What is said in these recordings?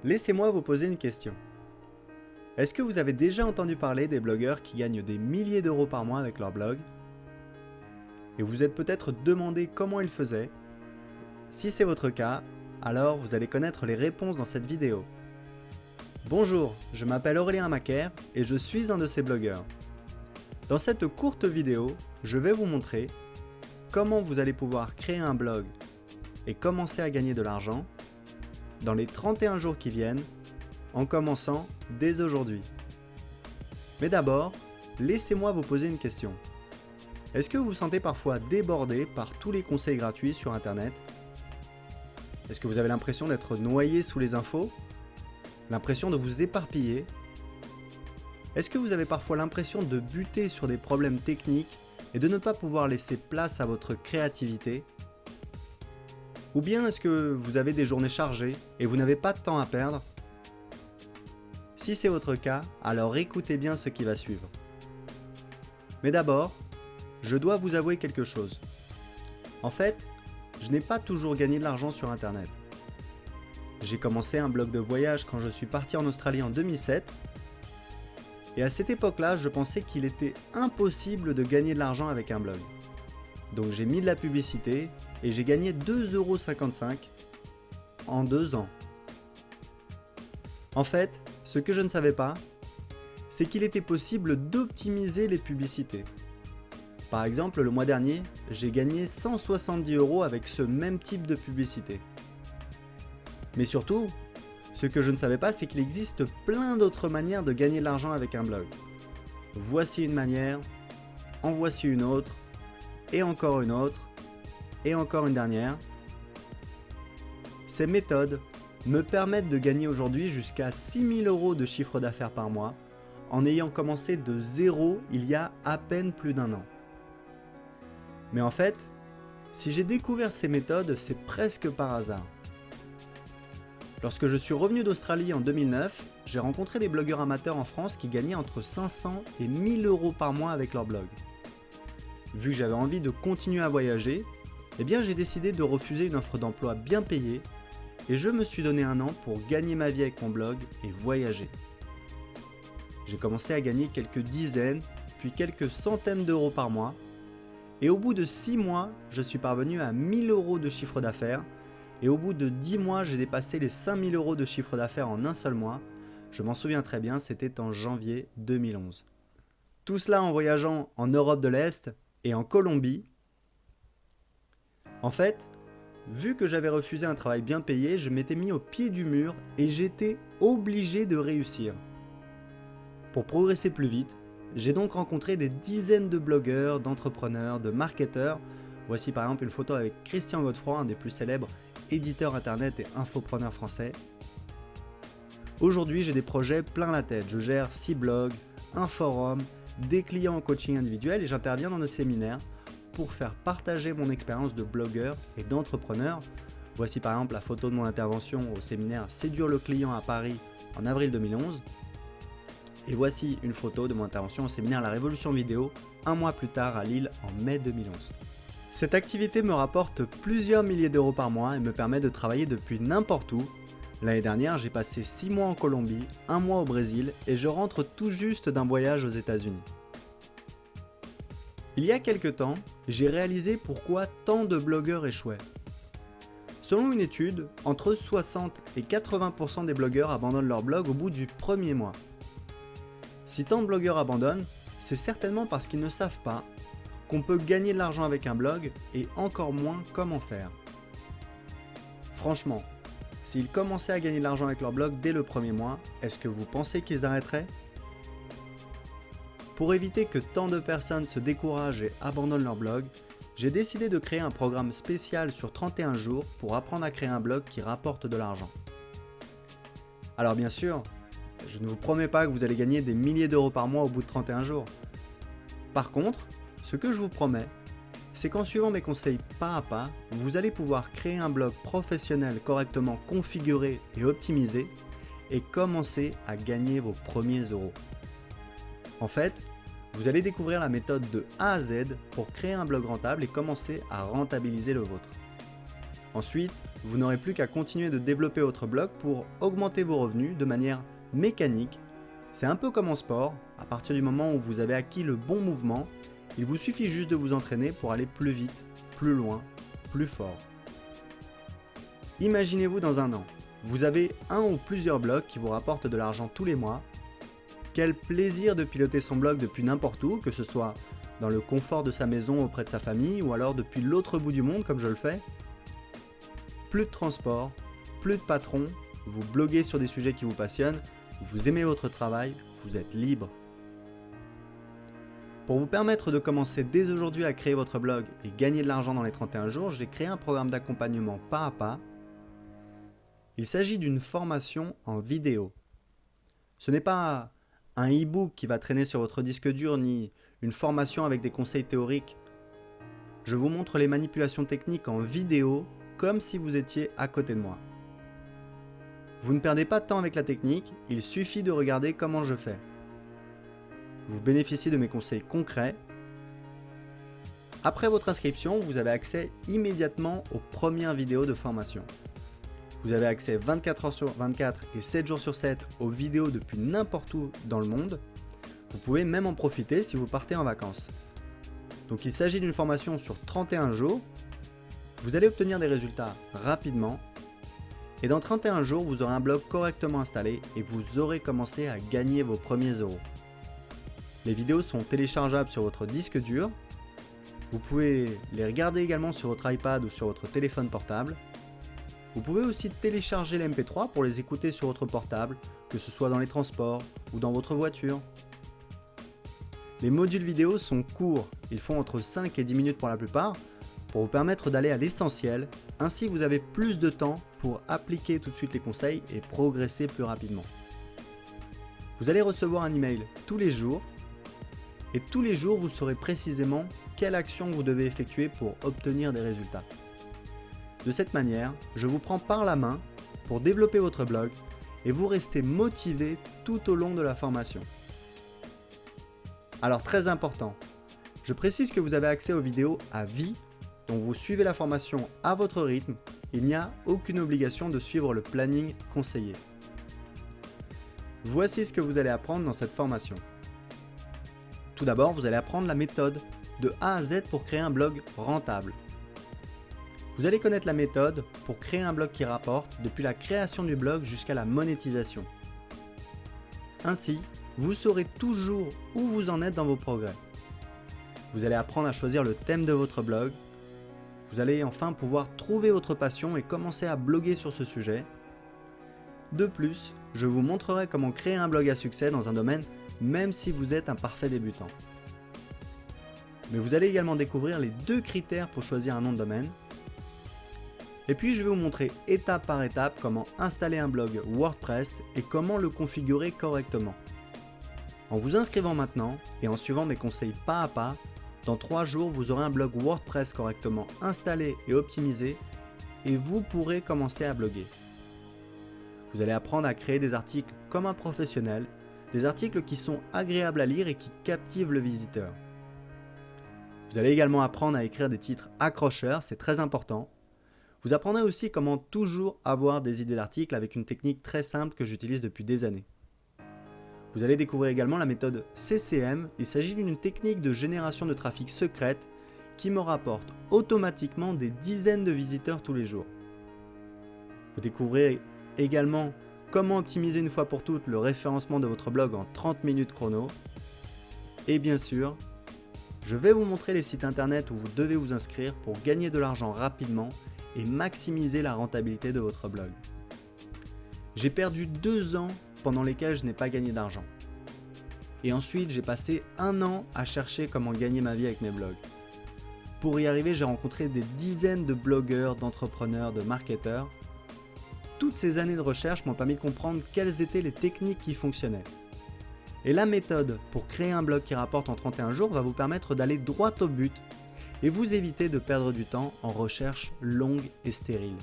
Laissez-moi vous poser une question. Est-ce que vous avez déjà entendu parler des blogueurs qui gagnent des milliers d'euros par mois avec leur blog? Et vous vous êtes peut-être demandé comment ils faisaient? Si c'est votre cas, alors vous allez connaître les réponses dans cette vidéo. Bonjour, je m'appelle Aurélien Macaire et je suis un de ces blogueurs. Dans cette courte vidéo, je vais vous montrer comment vous allez pouvoir créer un blog et commencer à gagner de l'argent dans les 31 jours qui viennent, en commençant dès aujourd'hui. Mais d'abord, laissez-moi vous poser une question. Est-ce que vous vous sentez parfois débordé par tous les conseils gratuits sur Internet? Est-ce que vous avez l'impression d'être noyé sous les infos? L'impression de vous éparpiller? Est-ce que vous avez parfois l'impression de buter sur des problèmes techniques et de ne pas pouvoir laisser place à votre créativité? Ou bien est-ce que vous avez des journées chargées et vous n'avez pas de temps à perdre? Si c'est votre cas, alors écoutez bien ce qui va suivre. Mais d'abord, je dois vous avouer quelque chose. En fait, je n'ai pas toujours gagné de l'argent sur Internet. J'ai commencé un blog de voyage quand je suis parti en Australie en 2007. Et à cette époque-là, je pensais qu'il était impossible de gagner de l'argent avec un blog. Donc j'ai mis de la publicité et j'ai gagné 2,55 € en 2 ans. En fait, ce que je ne savais pas, c'est qu'il était possible d'optimiser les publicités. Par exemple, le mois dernier, j'ai gagné 170 € avec ce même type de publicité. Mais surtout, ce que je ne savais pas, c'est qu'il existe plein d'autres manières de gagner de l'argent avec un blog. Voici une manière, en voici une autre, et encore une autre, et encore une dernière. Ces méthodes me permettent de gagner aujourd'hui jusqu'à 6 000 € de chiffre d'affaires par mois, en ayant commencé de zéro il y a à peine plus d'1 an. Mais en fait, si j'ai découvert ces méthodes, c'est presque par hasard. Lorsque je suis revenu d'Australie en 2009, j'ai rencontré des blogueurs amateurs en France qui gagnaient entre 500 et 1000 € par mois avec leur blog. Vu que j'avais envie de continuer à voyager, eh bien j'ai décidé de refuser une offre d'emploi bien payée et je me suis donné 1 an pour gagner ma vie avec mon blog et voyager. J'ai commencé à gagner quelques dizaines, puis quelques centaines d'euros par mois. Et au bout de 6 mois, je suis parvenu à 1000 € de chiffre d'affaires. Et au bout de 10 mois, j'ai dépassé les 5000 € de chiffre d'affaires en un seul mois. Je m'en souviens très bien, c'était en janvier 2011. Tout cela en voyageant en Europe de l'Est et en Colombie. En fait, vu que j'avais refusé un travail bien payé, je m'étais mis au pied du mur et j'étais obligé de réussir. Pour progresser plus vite, j'ai donc rencontré des dizaines de blogueurs, d'entrepreneurs, de marketeurs. Voici par exemple une photo avec Christian Godefroy, un des plus célèbres éditeurs internet et infopreneurs français. Aujourd'hui, j'ai des projets plein la tête. Je gère 6 blogs, un forum, des clients en coaching individuel et j'interviens dans des séminaires pour faire partager mon expérience de blogueur et d'entrepreneur. Voici par exemple la photo de mon intervention au séminaire Séduire le client à Paris en avril 2011. Et voici une photo de mon intervention au séminaire La Révolution Vidéo, 1 mois plus tard à Lille en mai 2011. Cette activité me rapporte plusieurs milliers d'euros par mois et me permet de travailler depuis n'importe où. L'année dernière, j'ai passé 6 mois en Colombie, 1 mois au Brésil et je rentre tout juste d'un voyage aux États-Unis. Il y a quelques temps, j'ai réalisé pourquoi tant de blogueurs échouaient. Selon une étude, entre 60 et 80% des blogueurs abandonnent leur blog au bout du premier mois. Si tant de blogueurs abandonnent, c'est certainement parce qu'ils ne savent pas qu'on peut gagner de l'argent avec un blog et encore moins comment faire. Franchement, s'ils commençaient à gagner de l'argent avec leur blog dès le premier mois, est-ce que vous pensez qu'ils arrêteraient? Pour éviter que tant de personnes se découragent et abandonnent leur blog, j'ai décidé de créer un programme spécial sur 31 jours pour apprendre à créer un blog qui rapporte de l'argent. Alors bien sûr, je ne vous promets pas que vous allez gagner des milliers d'euros par mois au bout de 31 jours. Par contre, ce que je vous promets, c'est qu'en suivant mes conseils pas à pas, vous allez pouvoir créer un blog professionnel correctement configuré et optimisé et commencer à gagner vos premiers euros. En fait, vous allez découvrir la méthode de A à Z pour créer un blog rentable et commencer à rentabiliser le vôtre. Ensuite, vous n'aurez plus qu'à continuer de développer votre blog pour augmenter vos revenus de manière mécanique. C'est un peu comme en sport, à partir du moment où vous avez acquis le bon mouvement, il vous suffit juste de vous entraîner pour aller plus vite, plus loin, plus fort. Imaginez-vous dans un an, vous avez un ou plusieurs blogs qui vous rapportent de l'argent tous les mois. Quel plaisir de piloter son blog depuis n'importe où, que ce soit dans le confort de sa maison auprès de sa famille ou alors depuis l'autre bout du monde comme je le fais. Plus de transport, plus de patron, vous bloguez sur des sujets qui vous passionnent, vous aimez votre travail, vous êtes libre. Pour vous permettre de commencer dès aujourd'hui à créer votre blog et gagner de l'argent dans les 31 jours, j'ai créé un programme d'accompagnement pas à pas. Il s'agit d'une formation en vidéo. Ce n'est pas un e-book qui va traîner sur votre disque dur ni une formation avec des conseils théoriques. Je vous montre les manipulations techniques en vidéo comme si vous étiez à côté de moi. Vous ne perdez pas de temps avec la technique, il suffit de regarder comment je fais. Vous bénéficiez de mes conseils concrets. Après votre inscription, vous avez accès immédiatement aux premières vidéos de formation. Vous avez accès 24 heures sur 24 et 7 jours sur 7 aux vidéos depuis n'importe où dans le monde. Vous pouvez même en profiter si vous partez en vacances. Donc il s'agit d'une formation sur 31 jours. Vous allez obtenir des résultats rapidement. Et dans 31 jours, vous aurez un blog correctement installé et vous aurez commencé à gagner vos premiers euros. Les vidéos sont téléchargeables sur votre disque dur. Vous pouvez les regarder également sur votre iPad ou sur votre téléphone portable. Vous pouvez aussi télécharger les MP3 pour les écouter sur votre portable, que ce soit dans les transports ou dans votre voiture. Les modules vidéo sont courts, ils font entre 5 et 10 minutes pour la plupart, pour vous permettre d'aller à l'essentiel, ainsi vous avez plus de temps pour appliquer tout de suite les conseils et progresser plus rapidement. Vous allez recevoir un email tous les jours, et tous les jours vous saurez précisément quelle action vous devez effectuer pour obtenir des résultats. De cette manière, je vous prends par la main pour développer votre blog et vous restez motivé tout au long de la formation. Alors très important, je précise que vous avez accès aux vidéos à vie, donc vous suivez la formation à votre rythme, il n'y a aucune obligation de suivre le planning conseillé. Voici ce que vous allez apprendre dans cette formation. Tout d'abord, vous allez apprendre la méthode de A à Z pour créer un blog rentable. Vous allez connaître la méthode pour créer un blog qui rapporte depuis la création du blog jusqu'à la monétisation. Ainsi, vous saurez toujours où vous en êtes dans vos progrès. Vous allez apprendre à choisir le thème de votre blog. Vous allez enfin pouvoir trouver votre passion et commencer à bloguer sur ce sujet. De plus, je vous montrerai comment créer un blog à succès dans un domaine même si vous êtes un parfait débutant. Mais vous allez également découvrir les 2 critères pour choisir un nom de domaine. Et puis je vais vous montrer étape par étape comment installer un blog WordPress et comment le configurer correctement. En vous inscrivant maintenant et en suivant mes conseils pas à pas, dans 3 jours vous aurez un blog WordPress correctement installé et optimisé et vous pourrez commencer à bloguer. Vous allez apprendre à créer des articles comme un professionnel, des articles qui sont agréables à lire et qui captivent le visiteur. Vous allez également apprendre à écrire des titres accrocheurs, c'est très important. Vous apprendrez aussi comment toujours avoir des idées d'articles avec une technique très simple que j'utilise depuis des années. Vous allez découvrir également la méthode CCM, il s'agit d'une technique de génération de trafic secrète qui me rapporte automatiquement des dizaines de visiteurs tous les jours. Vous découvrirez également comment optimiser une fois pour toutes le référencement de votre blog en 30 minutes chrono. Et bien sûr, je vais vous montrer les sites internet où vous devez vous inscrire pour gagner de l'argent rapidement et maximiser la rentabilité de votre blog. J'ai perdu 2 ans pendant lesquels je n'ai pas gagné d'argent. Et ensuite, j'ai passé 1 an à chercher comment gagner ma vie avec mes blogs. Pour y arriver, j'ai rencontré des dizaines de blogueurs, d'entrepreneurs, de marketeurs. Toutes ces années de recherche m'ont permis de comprendre quelles étaient les techniques qui fonctionnaient. Et la méthode pour créer un blog qui rapporte en 31 jours va vous permettre d'aller droit au but et vous éviter de perdre du temps en recherche longue et stérile.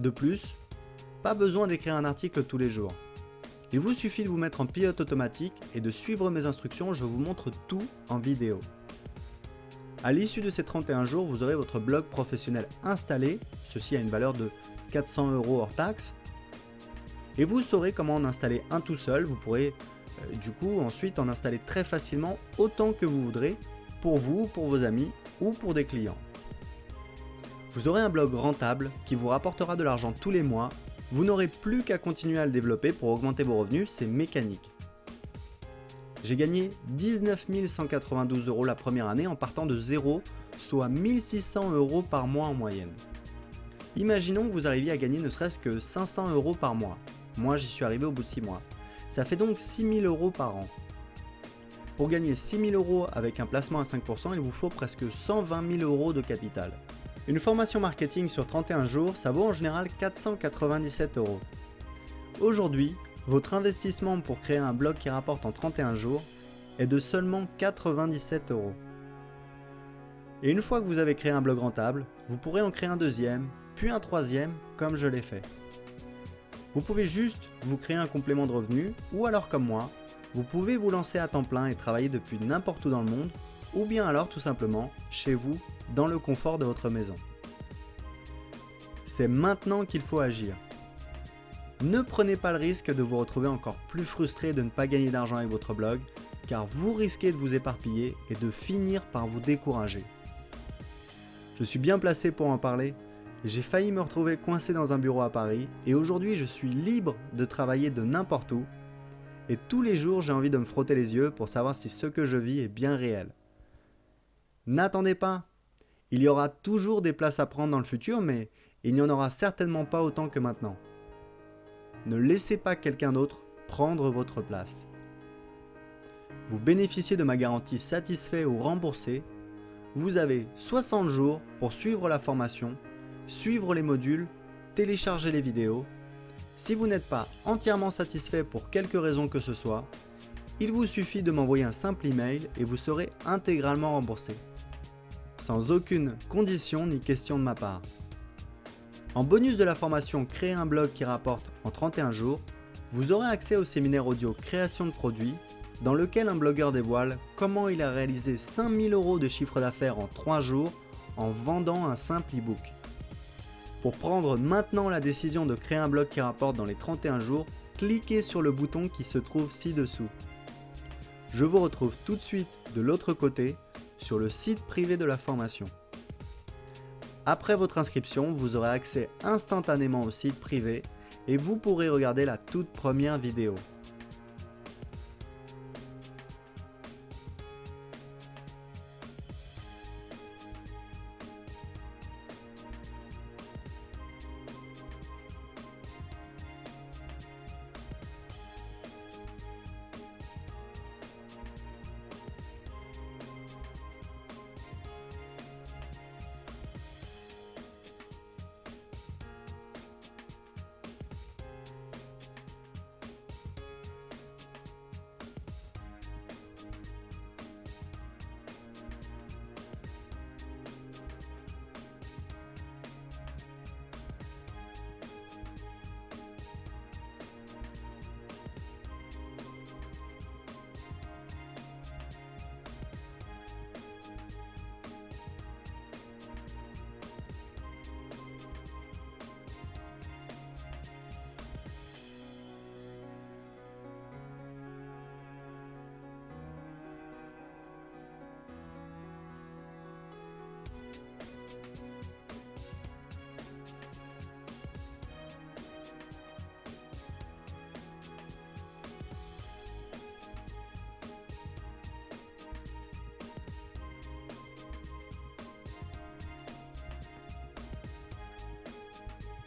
De plus, pas besoin d'écrire un article tous les jours. Il vous suffit de vous mettre en pilote automatique et de suivre mes instructions, je vous montre tout en vidéo. À l'issue de ces 31 jours, vous aurez votre blog professionnel installé, ceci a une valeur de 400 € hors taxe, et vous saurez comment en installer un tout seul. Vous pourrez du coup ensuite en installer très facilement autant que vous voudrez, pour vous, pour vos amis ou pour des clients. Vous aurez un blog rentable qui vous rapportera de l'argent tous les mois. Vous n'aurez plus qu'à continuer à le développer pour augmenter vos revenus, c'est mécanique. J'ai gagné 19 192 € la première année en partant de zéro, soit 1600 € par mois en moyenne. Imaginons que vous arriviez à gagner ne serait-ce que 500 € par mois. Moi, j'y suis arrivé au bout de 6 mois. Ça fait donc 6 000 € par an. Pour gagner 6 000 € avec un placement à 5%, il vous faut presque 120 000 € de capital. Une formation marketing sur 31 jours, ça vaut en général 497 €. Aujourd'hui, votre investissement pour créer un blog qui rapporte en 31 jours est de seulement 97 €. Et une fois que vous avez créé un blog rentable, vous pourrez en créer un deuxième, puis un troisième, comme je l'ai fait. Vous pouvez juste vous créer un complément de revenus, ou alors comme moi, vous pouvez vous lancer à temps plein et travailler depuis n'importe où dans le monde, ou bien alors tout simplement chez vous, dans le confort de votre maison. C'est maintenant qu'il faut agir. Ne prenez pas le risque de vous retrouver encore plus frustré de ne pas gagner d'argent avec votre blog, car vous risquez de vous éparpiller et de finir par vous décourager. Je suis bien placé pour en parler. J'ai failli me retrouver coincé dans un bureau à Paris et aujourd'hui je suis libre de travailler de n'importe où. Et tous les jours j'ai envie de me frotter les yeux pour savoir si ce que je vis est bien réel. N'attendez pas, il y aura toujours des places à prendre dans le futur, mais il n'y en aura certainement pas autant que maintenant. Ne laissez pas quelqu'un d'autre prendre votre place. Vous bénéficiez de ma garantie satisfait ou remboursé. Vous avez 60 jours pour suivre la formation, suivre les modules, télécharger les vidéos. Si vous n'êtes pas entièrement satisfait pour quelque raison que ce soit, il vous suffit de m'envoyer un simple email et vous serez intégralement remboursé. Sans aucune condition ni question de ma part. En bonus de la formation Créer un blog qui rapporte en 31 jours, vous aurez accès au séminaire audio Création de produits, dans lequel un blogueur dévoile comment il a réalisé 5 000 € de chiffre d'affaires en 3 jours en vendant un simple e-book. Pour prendre maintenant la décision de créer un blog qui rapporte dans les 31 jours, cliquez sur le bouton qui se trouve ci-dessous. Je vous retrouve tout de suite de l'autre côté sur le site privé de la formation. Après votre inscription, vous aurez accès instantanément au site privé et vous pourrez regarder la toute première vidéo.